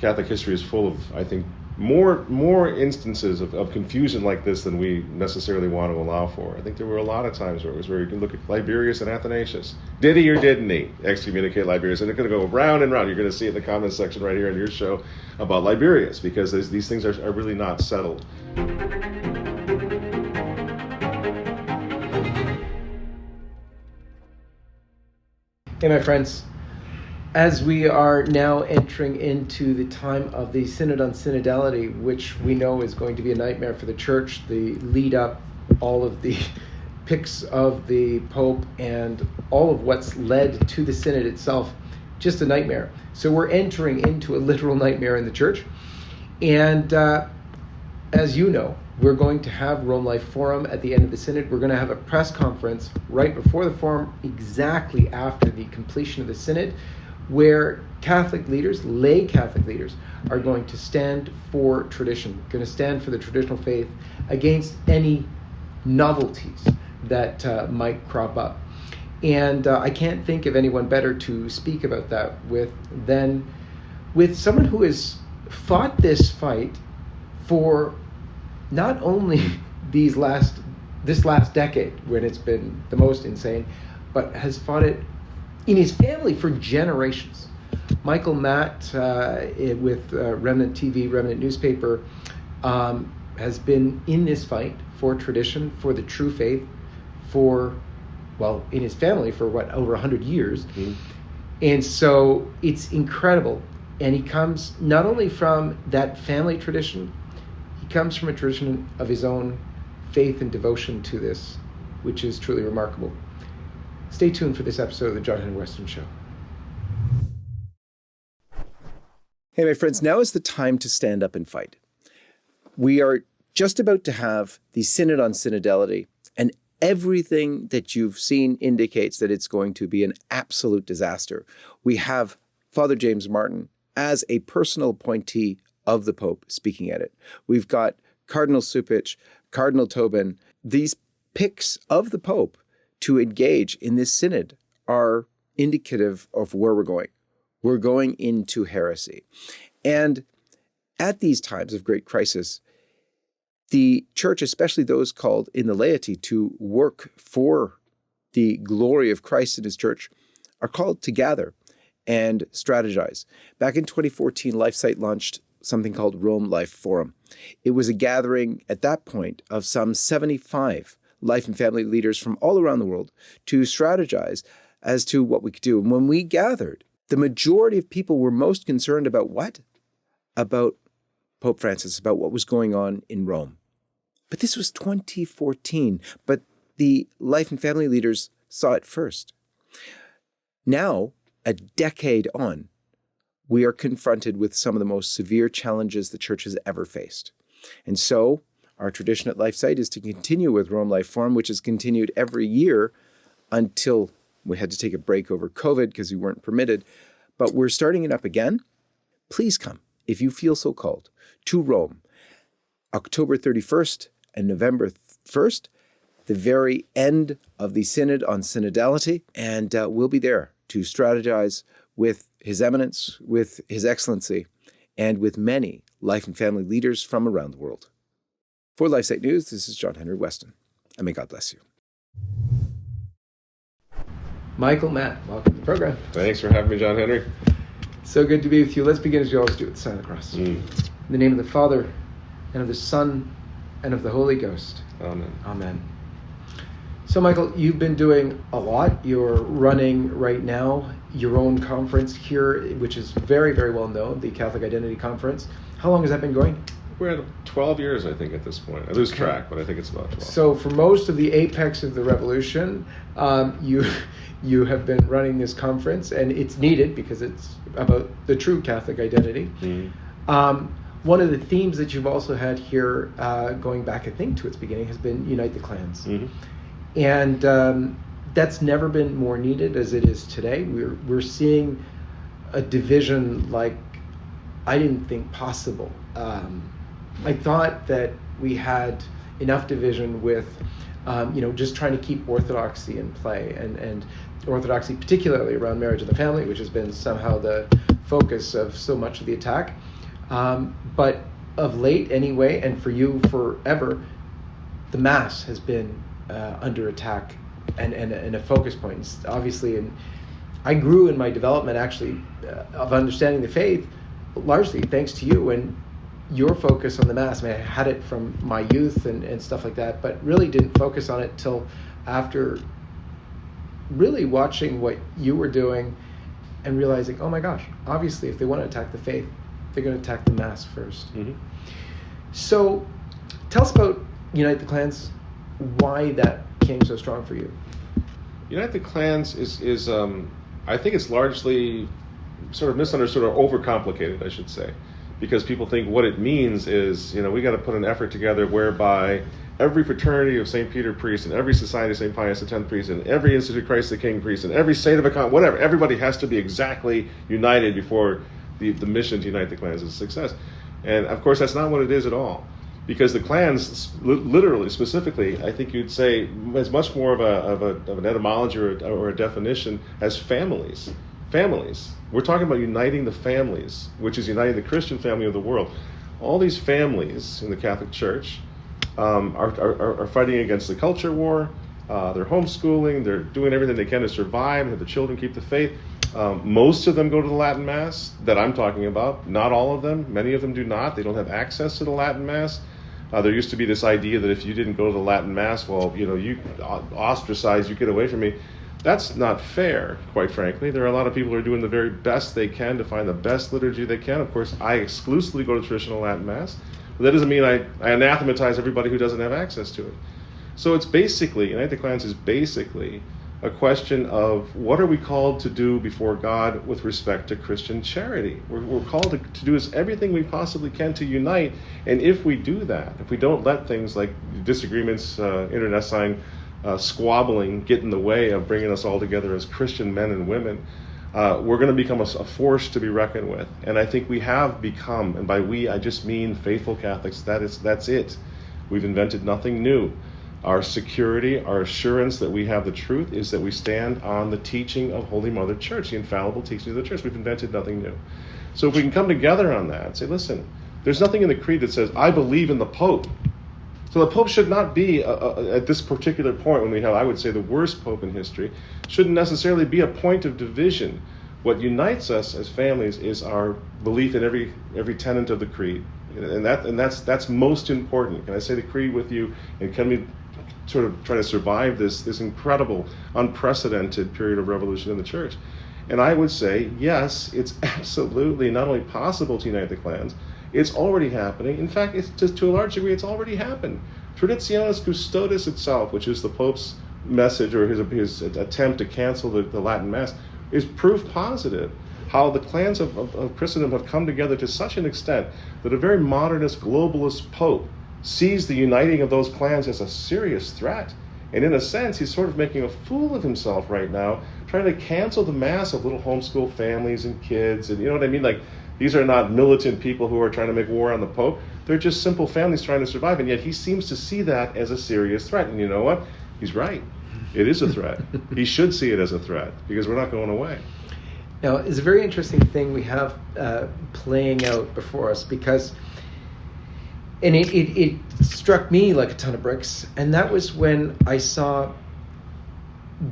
Catholic history is full of, I think, more instances of confusion like this than we necessarily want to allow for. I think there were a lot of times where you can look at Liberius and Athanasius. Did he or didn't he excommunicate Liberius? And it's going to go round and round. You're going to see it in the comments section right here in your show about Liberius, because these things are really not settled. Hey, my friends. As we are now entering into the time of the Synod on Synodality, which we know is going to be a nightmare for the Church, the lead up, all of the picks of the Pope, and all of what's led to the Synod itself, just a nightmare. So we're entering into a literal nightmare in the Church. And as you know, we're going to have Rome Life Forum at the end of the Synod. We're going to have a press conference right before the Forum, exactly after the completion of the Synod, where Catholic leaders, lay Catholic leaders, are going to stand for tradition, going to stand for the traditional faith against any novelties that might crop up. And I can't think of anyone better to speak about that than someone who has fought this fight for not only this last decade, when it's been the most insane, but has fought it in his family for generations. Michael Matt with Remnant TV, Remnant Newspaper, has been in this fight for tradition, for the true faith, in his family for over 100 years. Mm-hmm. And so it's incredible. And he comes not only from that family tradition, he comes from a tradition of his own faith and devotion to this, which is truly remarkable. Stay tuned for this episode of the John-Henry Westen Show. Hey, my friends, now is the time to stand up and fight. We are just about to have the Synod on Synodality, and everything that you've seen indicates that it's going to be an absolute disaster. We have Father James Martin as a personal appointee of the Pope speaking at it. We've got Cardinal Cupich, Cardinal Tobin. These picks of the Pope to engage in this synod are indicative of where we're going. We're going into heresy. And at these times of great crisis, the Church, especially those called in the laity to work for the glory of Christ and his Church, are called to gather and strategize. Back in 2014, LifeSite launched something called Rome Life Forum. It was a gathering at that point of some 75 life and family leaders from all around the world to strategize as to what we could do. And when we gathered, the majority of people were most concerned about what? About Pope Francis, about what was going on in Rome. But this was 2014, but the life and family leaders saw it first. Now, a decade on, we are confronted with some of the most severe challenges the Church has ever faced. And so, our tradition at LifeSite is to continue with Rome Life Forum, which has continued every year until we had to take a break over COVID because we weren't permitted. But we're starting it up again. Please come, if you feel so called, to Rome, October 31st and November 1st, the very end of the Synod on Synodality. And we'll be there to strategize with His Eminence, with His Excellency, and with many life and family leaders from around the world. For LifeSite News, this is John-Henry Westen, and may God bless you. Michael Matt, welcome to the program. Thanks for having me, John Henry. So good to be with you. Let's begin as you always do with the sign of the cross. In the name of the Father, and of the Son, and of the Holy Ghost. Amen. Amen. So, Michael, you've been doing a lot. You're running right now your own conference here, which is very, very well known, the Catholic Identity Conference. How long has that been going? We're at 12 years, I think, at this point. I lose track, but I think it's about 12. So for most of the apex of the revolution, you have been running this conference, and it's needed because it's about the true Catholic identity. Mm-hmm. One of the themes that you've also had here, going back, I think, to its beginning, has been Unite the Clans. Mm-hmm. And that's never been more needed as it is today. We're seeing a division like I didn't think possible. I thought that we had enough division with, just trying to keep orthodoxy in play, and orthodoxy particularly around marriage and the family, which has been somehow the focus of so much of the attack. But of late anyway, and for you forever, the Mass has been under attack and a focus point. It's obviously, and I grew in my development actually of understanding the faith largely thanks to you and your focus on the Mass. I mean, I had it from my youth and stuff like that, but really didn't focus on it till after really watching what you were doing and realizing, oh my gosh, obviously if they want to attack the faith, they're going to attack the Mass first. Mm-hmm. So tell us about Unite the Clans, why that came so strong for you. Unite the Clans is I think it's largely sort of misunderstood or overcomplicated, I should say, because people think what it means is, we got to put an effort together whereby every fraternity of St. Peter priest and every society of St. Pius X priest and every Institute of Christ the King priest and every saint of a con, whatever, everybody has to be exactly united before the mission to unite the clans is a success. And of course, that's not what it is at all. Because the clans, literally, specifically, I think you'd say is much more of an etymology or a definition as families. Families. We're talking about uniting the families, which is uniting the Christian family of the world. All these families in the Catholic Church are fighting against the culture war. They're homeschooling. They're doing everything they can to survive and have the children keep the faith. Most of them go to the Latin Mass that I'm talking about. Not all of them. Many of them do not. They don't have access to the Latin Mass. There used to be this idea that if you didn't go to the Latin Mass, well, you ostracized, you get away from me. That's not fair, quite frankly. There are a lot of people who are doing the very best they can to find the best liturgy they can. Of course, I exclusively go to traditional Latin Mass, but that doesn't mean I anathematize everybody who doesn't have access to it. So it's basically, Unite the Clans is basically a question of what are we called to do before God with respect to Christian charity. We're called to do everything we possibly can to unite, and if we do that, if we don't let things like disagreements, internecine squabbling get in the way of bringing us all together as Christian men and women, we're going to become a force to be reckoned with. And I think we have become, and by we I just mean faithful Catholics, that's it. We've invented nothing new. Our security, our assurance that we have the truth is that we stand on the teaching of Holy Mother Church, the infallible teaching of the Church. We've invented nothing new. So if we can come together on that and say, listen, there's nothing in the creed that says, I believe in the Pope. So the Pope should not be, at this particular point when we have, I would say, the worst Pope in history, shouldn't necessarily be a point of division. What unites us as families is our belief in every tenet of the creed. And that's most important. Can I say the creed with you? And can we sort of try to survive this incredible, unprecedented period of revolution in the Church? And I would say, yes, it's absolutely not only possible to unite the clans, it's already happening. In fact, it's just to a large degree, it's already happened. Traditionis Custodes itself, which is the Pope's message or his attempt to cancel the Latin Mass, is proof positive how the clans of Christendom have come together to such an extent that a very modernist, globalist Pope sees the uniting of those clans as a serious threat. And in a sense, he's sort of making a fool of himself right now, trying to cancel the mass of little homeschool families and kids. And you know what I mean? Like, these are not militant people who are trying to make war on the Pope. They're just simple families trying to survive. And yet he seems to see that as a serious threat. And you know what? He's right. It is a threat. He should see it as a threat because we're not going away. Now, it's a very interesting thing we have playing out before us because, and it struck me like a ton of bricks, and that was when I saw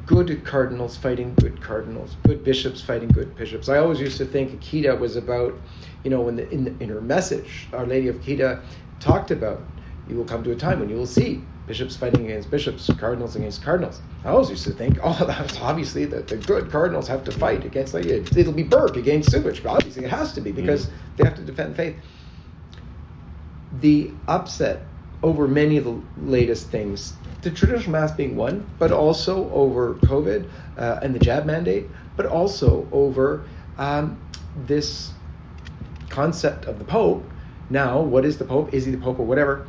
good cardinals fighting good cardinals, good bishops fighting good bishops. I always used to think Akita was about, when in her message, Our Lady of Akita talked about, you will come to a time when you will see bishops fighting against bishops, cardinals against cardinals. I always used to think, that's obviously that the good cardinals have to fight against, it'll be Burke against Subich, but obviously it has to be because they have to defend faith. The upset over many of the latest things, the traditional Mass being one, but also over COVID and the jab mandate, but also over this concept of the Pope. Now, what is the Pope? Is he the Pope or whatever?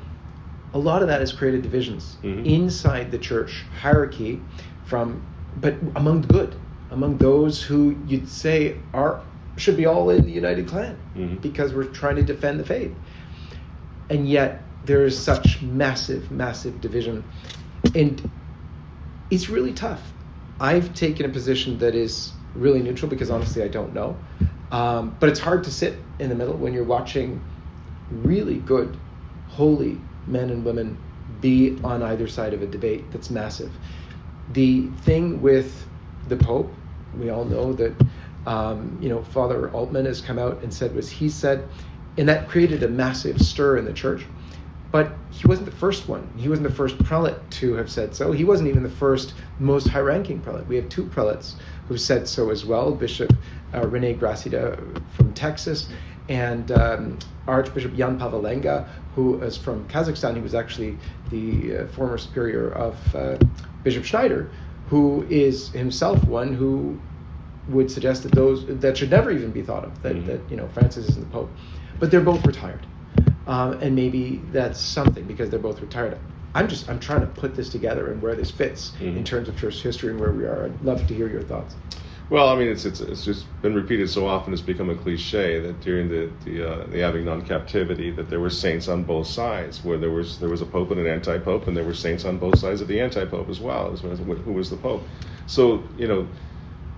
A lot of that has created divisions inside the church hierarchy, but among the good, among those who you'd say should be all in the United Clan because we're trying to defend the faith. And yet there is such massive, massive division. And it's really tough. I've taken a position that is really neutral because honestly I don't know. But it's hard to sit in the middle when you're watching really good, holy men and women be on either side of a debate that's massive. The thing with the Pope, we all know that Father Altman has come out and said what he said, and that created a massive stir in the church. But he wasn't the first one. He wasn't the first prelate to have said so. He wasn't even the first most high-ranking prelate. We have two prelates who said so as well, Bishop Rene Gracida from Texas and Archbishop Jan Pavalenga, who is from Kazakhstan. He was actually the former superior of Bishop Schneider, who is himself one who would suggest that that should never even be thought of, that Francis isn't the Pope. But they're both retired. And maybe that's something because they're both retired. I'm trying to put this together and where this fits in terms of church history and where we are. I'd love to hear your thoughts. Well, I mean, it's just been repeated so often it's become a cliche that during the Avignon captivity that there were saints on both sides, where there was a pope and an anti-pope, and there were saints on both sides of the anti-pope as well, as who was the pope. So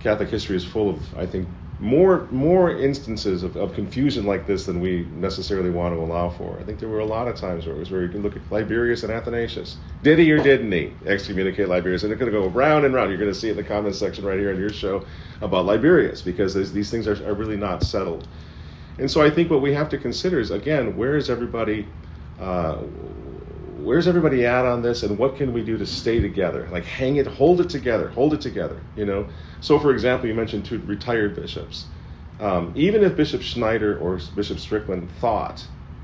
Catholic history is full of, I think, more instances of confusion like this than we necessarily want to allow for. I think there were a lot of times where you can look at Liberius and Athanasius. Did he or didn't he excommunicate Liberius? And they're going to go round and round. You're going to see it in the comments section right here on your show about Liberius, because these things are really not settled. And so I think what we have to consider is, again, where's everybody at on this, and what can we do to stay together? Like hold it together. So for example, you mentioned two retired bishops. Even if Bishop Schneider or Bishop Strickland thought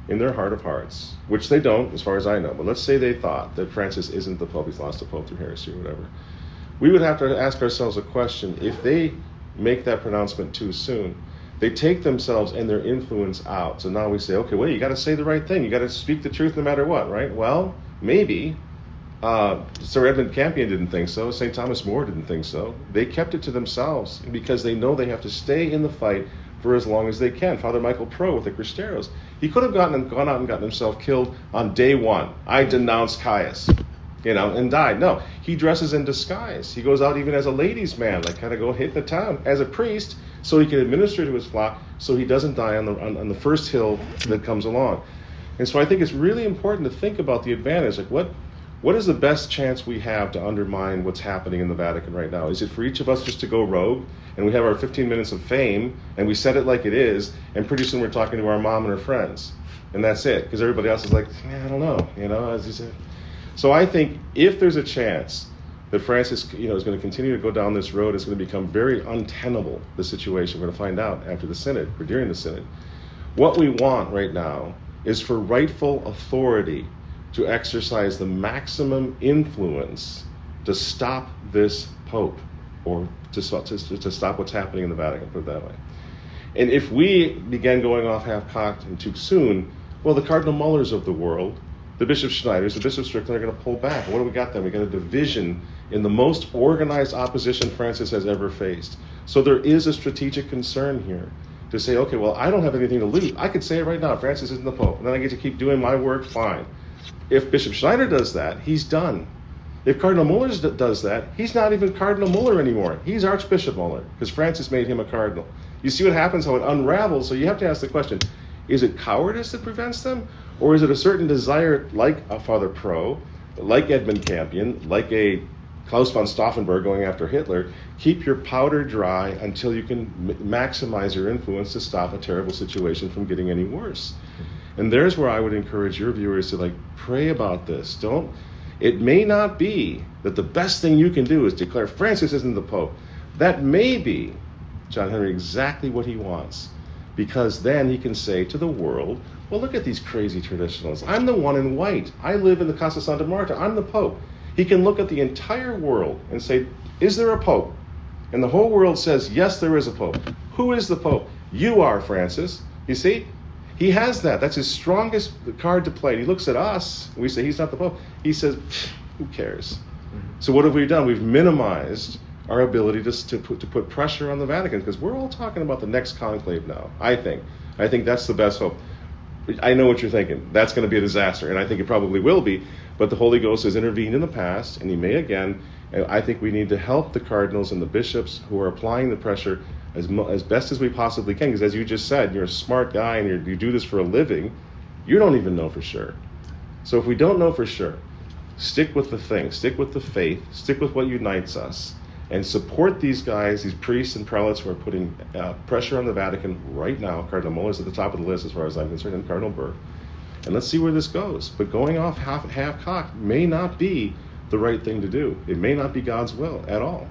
in their heart of hearts, which they don't as far as I know, but let's say they thought that Francis isn't the Pope, he's lost the Pope through heresy or whatever, we would have to ask ourselves a question. If they make that pronouncement too soon, they take themselves and their influence out. So now we say, okay, well, you got to say the right thing. You got to speak the truth no matter what, right? Well, maybe. Sir Edmund Campion didn't think so. St. Thomas More didn't think so. They kept it to themselves because they know they have to stay in the fight for as long as they can. Father Michael Pro with the Cristeros, he could have gone out and gotten himself killed on day one. I denounce Caius, and died. No, he dresses in disguise. He goes out even as a ladies' man, like kind of go hit the town as a priest, so he can administer to his flock, so he doesn't die on the first hill that comes along. And so I think it's really important to think about the advantage. Like what is the best chance we have to undermine what's happening in the Vatican right now? Is it for each of us just to go rogue and we have our 15 minutes of fame and we said it like it is, and pretty soon we're talking to our mom and her friends, and that's it? Because everybody else is like, I don't know, as you said. So I think if there's a chance that Francis, is going to continue to go down this road, it's going to become very untenable, the situation. We're going to find out after the Synod, or during the Synod. What we want right now is for rightful authority to exercise the maximum influence to stop this Pope, or to stop what's happening in the Vatican, put it that way. And if we begin going off half-cocked and too soon, well, the Cardinal Mullers of the world, the Bishop Schneiders, the Bishop Strickland are going to pull back. What do we got then? We got a division in the most organized opposition Francis has ever faced. So there is a strategic concern here to say, okay, well, I don't have anything to lose. I could say it right now, Francis isn't the Pope, and then I get to keep doing my work, fine. If Bishop Schneider does that, he's done. If Cardinal Muller does that, he's not even Cardinal Muller anymore. He's Archbishop Muller, because Francis made him a cardinal. You see what happens, how it unravels? So you have to ask the question, is it cowardice that prevents them? Or is it a certain desire, like a Father Pro, like Edmund Campion, like a Klaus von Stauffenberg going after Hitler, keep your powder dry until you can maximize your influence to stop a terrible situation from getting any worse? And there's where I would encourage your viewers to pray about this. It may not be that the best thing you can do is declare Francis isn't the Pope. That may be, John-Henry, exactly what he wants. Because then he can say to the world, well, look at these crazy traditionalists. I'm the one in white. I live in the Casa Santa Marta. I'm the Pope. He can look at the entire world and say, is there a Pope? And the whole world says, yes, there is a Pope. Who is the Pope? You are, Francis. You see? He has that. That's his strongest card to play. And he looks at us, and we say he's not the Pope. He says, who cares? Mm-hmm. So what have we done? We've minimized our ability to put pressure on the Vatican, because we're all talking about the next conclave now, I think. I think that's the best hope. I know what you're thinking. That's going to be a disaster, and I think it probably will be, but the Holy Ghost has intervened in the past, and he may again, and I think we need to help the cardinals and the bishops who are applying the pressure as best as we possibly can. Because as you just said, you're a smart guy and you do this for a living. You don't even know for sure. So if we don't know for sure, stick with the thing, stick with the faith, stick with what unites us, and support these guys, these priests and prelates who are putting pressure on the Vatican right now. Cardinal Muller's at the top of the list as far as I'm concerned, and Cardinal Burke. And let's see where this goes. But going off half-cocked may not be the right thing to do. It may not be God's will at all.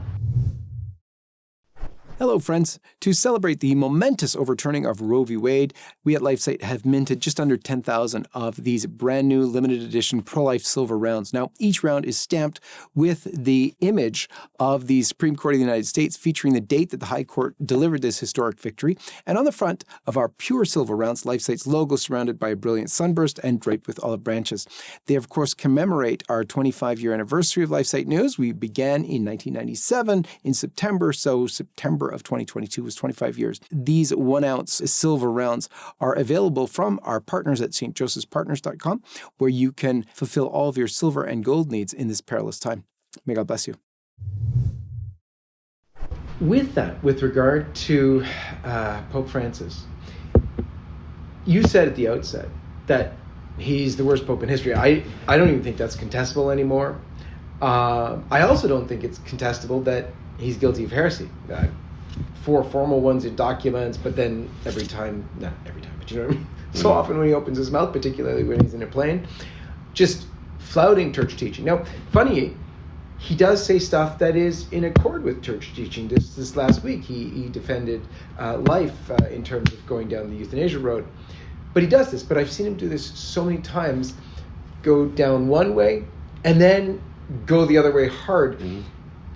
Hello, friends. To celebrate the momentous overturning of Roe v. Wade, we at LifeSite have minted just under 10,000 of these brand new limited edition pro-life silver rounds. Now, each round is stamped with the image of the Supreme Court of the United States, featuring the date that the High Court delivered this historic victory. And on the front of our pure silver rounds, LifeSite's logo surrounded by a brilliant sunburst and draped with olive branches. They, of course, commemorate our 25-year anniversary of LifeSite News. We began in 1997 in September, so September of 2022 was 25 years. These 1-ounce silver rounds are available from our partners at stjosephspartners.com, where you can fulfill all of your silver and gold needs in this perilous time. May God bless you. With that, with regard to Pope Francis, you said at the outset that he's the worst pope in history. I don't even think that's contestable anymore. I also don't think it's contestable that he's guilty of heresy. 4 formal ones in documents, but then not every time, but you know what I mean? So often when he opens his mouth, particularly when he's in a plane, just flouting church teaching. Now, funny, he does say stuff that is in accord with church teaching. This last week, he defended life in terms of going down the euthanasia road. But he does this, but I've seen him do this so many times, go down one way and then go the other way hard. Mm-hmm.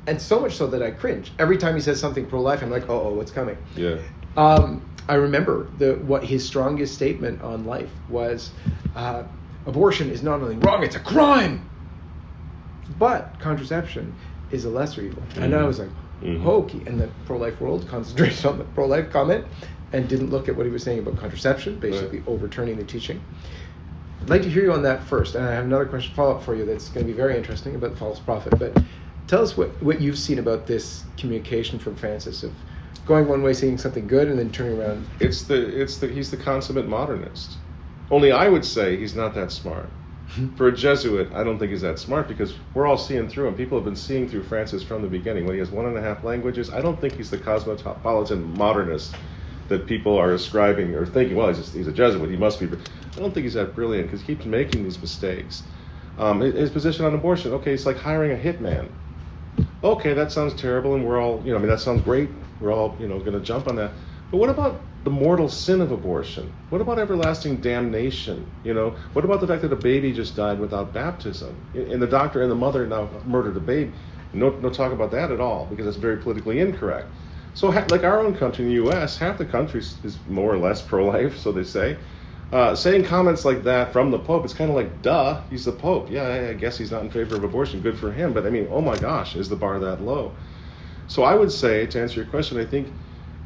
And so much so that I cringe. Every time he says something pro-life, I'm like, oh, what's coming? Yeah. I remember what his strongest statement on life was, abortion is not only wrong, it's a crime. But contraception is a lesser evil. Mm-hmm. And I was like, hokey. And the pro-life world concentrated on the pro-life comment and didn't look at what he was saying about contraception, basically overturning the teaching. I'd like to hear you on that first. And I have another question follow-up for you that's going to be very interesting about the false prophet. But tell us what you've seen about this communication from Francis of going one way, saying something good, and then turning around. He's the consummate modernist. Only I would say he's not that smart. For a Jesuit, I don't think he's that smart, because we're all seeing through him. People have been seeing through Francis from the beginning. When he has 1.5 languages, I don't think he's the cosmopolitan modernist that people are ascribing or thinking, well, he's a Jesuit, he must be. I don't think he's that brilliant, because he keeps making these mistakes. His position on abortion, okay, it's like hiring a hitman. Okay, that sounds terrible, and we're all, that sounds great. We're all, going to jump on that. But what about the mortal sin of abortion? What about everlasting damnation? What about the fact that a baby just died without baptism? And the doctor and the mother now murdered a baby. No talk about that at all, because that's very politically incorrect. So like our own country in the U.S., half the country is more or less pro-life, so they say. Saying comments like that from the Pope, it's kind of like, duh, he's the Pope. Yeah, I guess he's not in favor of abortion. Good for him. But I mean, oh my gosh, is the bar that low? So I would say, to answer your question, I think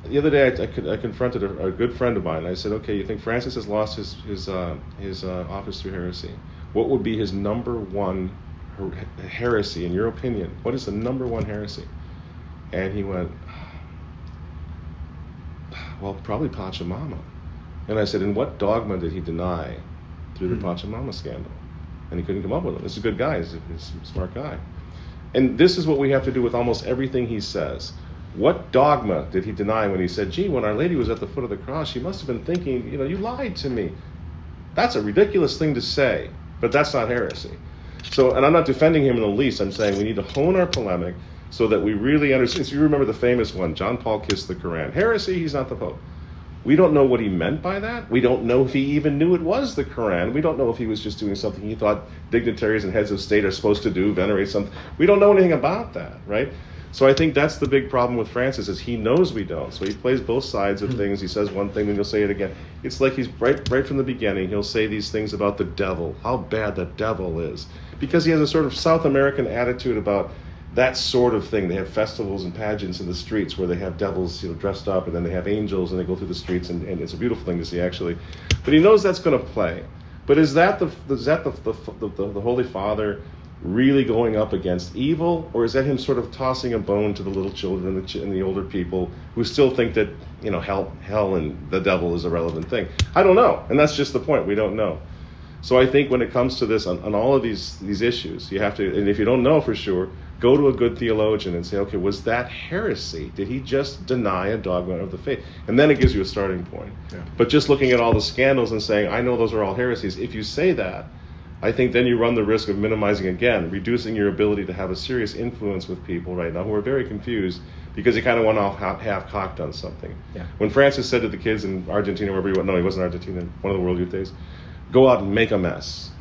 the other day I confronted a good friend of mine. And I said, okay, you think Francis has lost his office through heresy? What would be his number one heresy, in your opinion? What is the number one heresy? And he went, well, probably Pachamama. And I said, and what dogma did he deny through the Pachamama scandal? And he couldn't come up with it. This is a good guy. He's a smart guy. And this is what we have to do with almost everything he says. What dogma did he deny when he said, gee, when Our Lady was at the foot of the cross, she must have been thinking, you lied to me. That's a ridiculous thing to say, but that's not heresy. So, and I'm not defending him in the least. I'm saying we need to hone our polemic so that we really understand. So you remember the famous one, John Paul kissed the Quran. Heresy, he's not the Pope. We don't know what he meant by that. We don't know if he even knew it was the Quran. We don't know if he was just doing something he thought dignitaries and heads of state are supposed to do, venerate something. We don't know anything about that, right? So I think that's the big problem with Francis, is he knows we don't. So he plays both sides of things. He says one thing, then he'll say it again. It's like he's right from the beginning. He'll say these things about the devil, how bad the devil is, because he has a sort of South American attitude about that sort of thing. They have festivals and pageants in the streets where they have devils, dressed up, and then they have angels, and they go through the streets, and it's a beautiful thing to see, actually. But he knows that's going to play. But is that the Holy Father really going up against evil, or is that him sort of tossing a bone to the little children and the older people who still think that, you know, hell and the devil is a relevant thing? I don't know, and that's just the point. We don't know. So I think when it comes to this, on all of these issues, you have to, and if you don't know for sure, go to a good theologian and say, okay, was that heresy? Did he just deny a dogma of the faith? And then it gives you a starting point. Yeah. But just looking at all the scandals and saying, I know those are all heresies, if you say that, I think then you run the risk of minimizing again, reducing your ability to have a serious influence with people right now who are very confused because they kind of went off half-cocked on something. Yeah. When Francis said to the kids in Argentina, wherever he went, no, he wasn't in Argentina, one of the World Youth Days, go out and make a mess.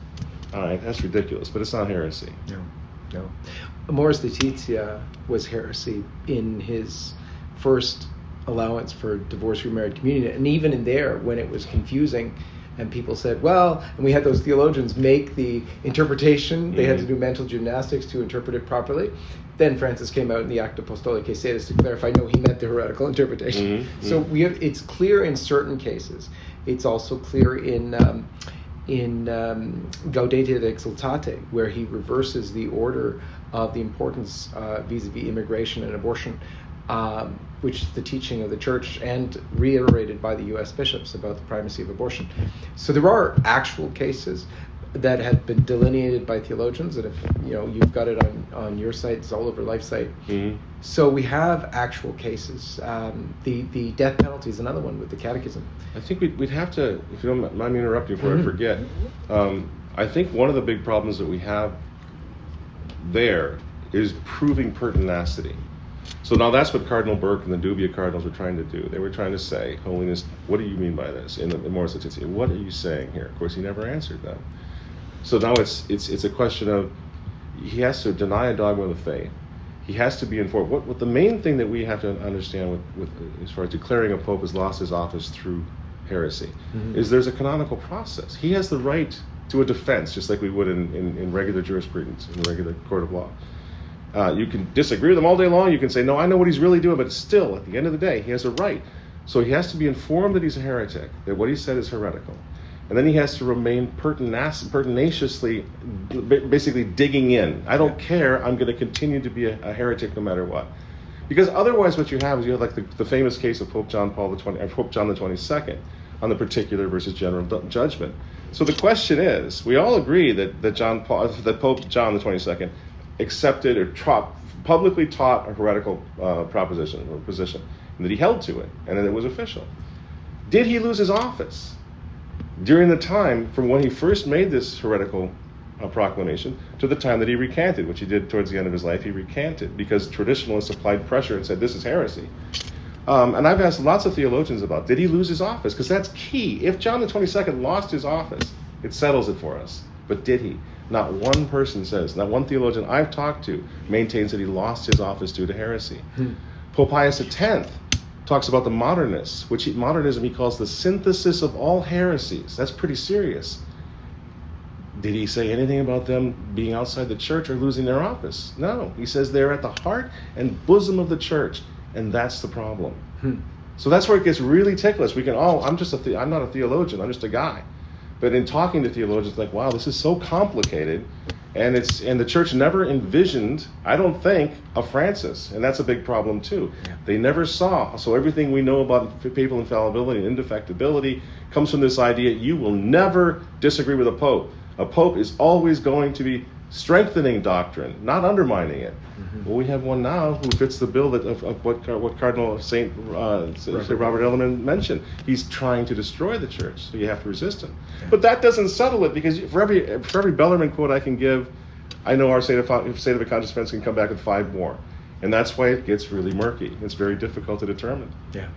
All right, that's ridiculous, but it's not heresy. No. Amoris Laetitia was heresy in his first allowance for divorce remarried communion, and even in there, when it was confusing, and people said, well, and we had those theologians make the interpretation, they had to do mental gymnastics to interpret it properly. Then Francis came out in the Acta Apostolicae Sedis to clarify, no, he meant the heretical interpretation. So it's clear in certain cases. It's also clear in Gaudete et Exultate, where he reverses the order of the importance vis-a-vis immigration and abortion, which is the teaching of the church and reiterated by the U.S. bishops about the primacy of abortion. So there are actual cases that have been delineated by theologians, and if you've got it on your site, it's all over Life site. So we have actual cases. The death penalty is another one with the catechism. I think we'd have to, if you don't mind me interrupting before I forget, I think one of the big problems that we have there is proving pertinacity. So now that's what Cardinal Burke and the Dubia cardinals were trying to do. They were trying to say, Holiness, what do you mean by this? In Amoris Laetitia, what are you saying here? Of course, he never answered them. So now it's a question of, he has to deny a dogma of the faith. He has to be informed. What the main thing that we have to understand with as far as declaring a pope has lost his office through heresy is there's a canonical process. He has the right to a defense, just like we would in regular jurisprudence, in the regular court of law. You can disagree with him all day long. You can say, no, I know what he's really doing, but still, at the end of the day, he has a right. So he has to be informed that he's a heretic, that what he said is heretical. And then he has to remain pertinaciously, basically digging in. I don't care. I'm going to continue to be a heretic no matter what. Because otherwise what you have is you have like the famous case of Pope John the 22nd on the particular versus general judgment. So the question is, we all agree that Pope John the 22nd accepted or publicly taught a heretical proposition or position, and that he held to it, and that it was official. Did he lose his office during the time from when he first made this heretical proclamation to the time that he recanted, which he did towards the end of his life? He recanted because traditionalists applied pressure and said, this is heresy. And I've asked lots of theologians about, did he lose his office? Because that's key. If John the 22nd lost his office, it settles it for us. But did he? Not one person says, not one theologian I've talked to maintains that he lost his office due to heresy. Pope Pius X talks about the modernists, which modernism he calls the synthesis of all heresies. That's pretty serious. Did he say anything about them being outside the church or losing their office? No. He says they're at the heart and bosom of the church, and that's the problem. So that's where it gets really ticklish. We can, I'm not a theologian, I'm just a guy. But in talking to theologians, like, wow, this is so complicated, and the church never envisioned, I don't think, a Francis, and that's a big problem too. Yeah. They never saw. So everything we know about papal infallibility and indefectibility comes from this idea: you will never disagree with a pope. A pope is always going to be strengthening doctrine, not undermining it. Well, we have one now who fits the bill of what Cardinal Saint Robert Ellerman mentioned. He's trying to destroy the church, so you have to resist him. Yeah. But that doesn't settle it, because for every Bellarmine quote I can give, I know our State of a Conscious Defense can come back with 5 more. And that's why it gets really murky. It's very difficult to determine. Yeah.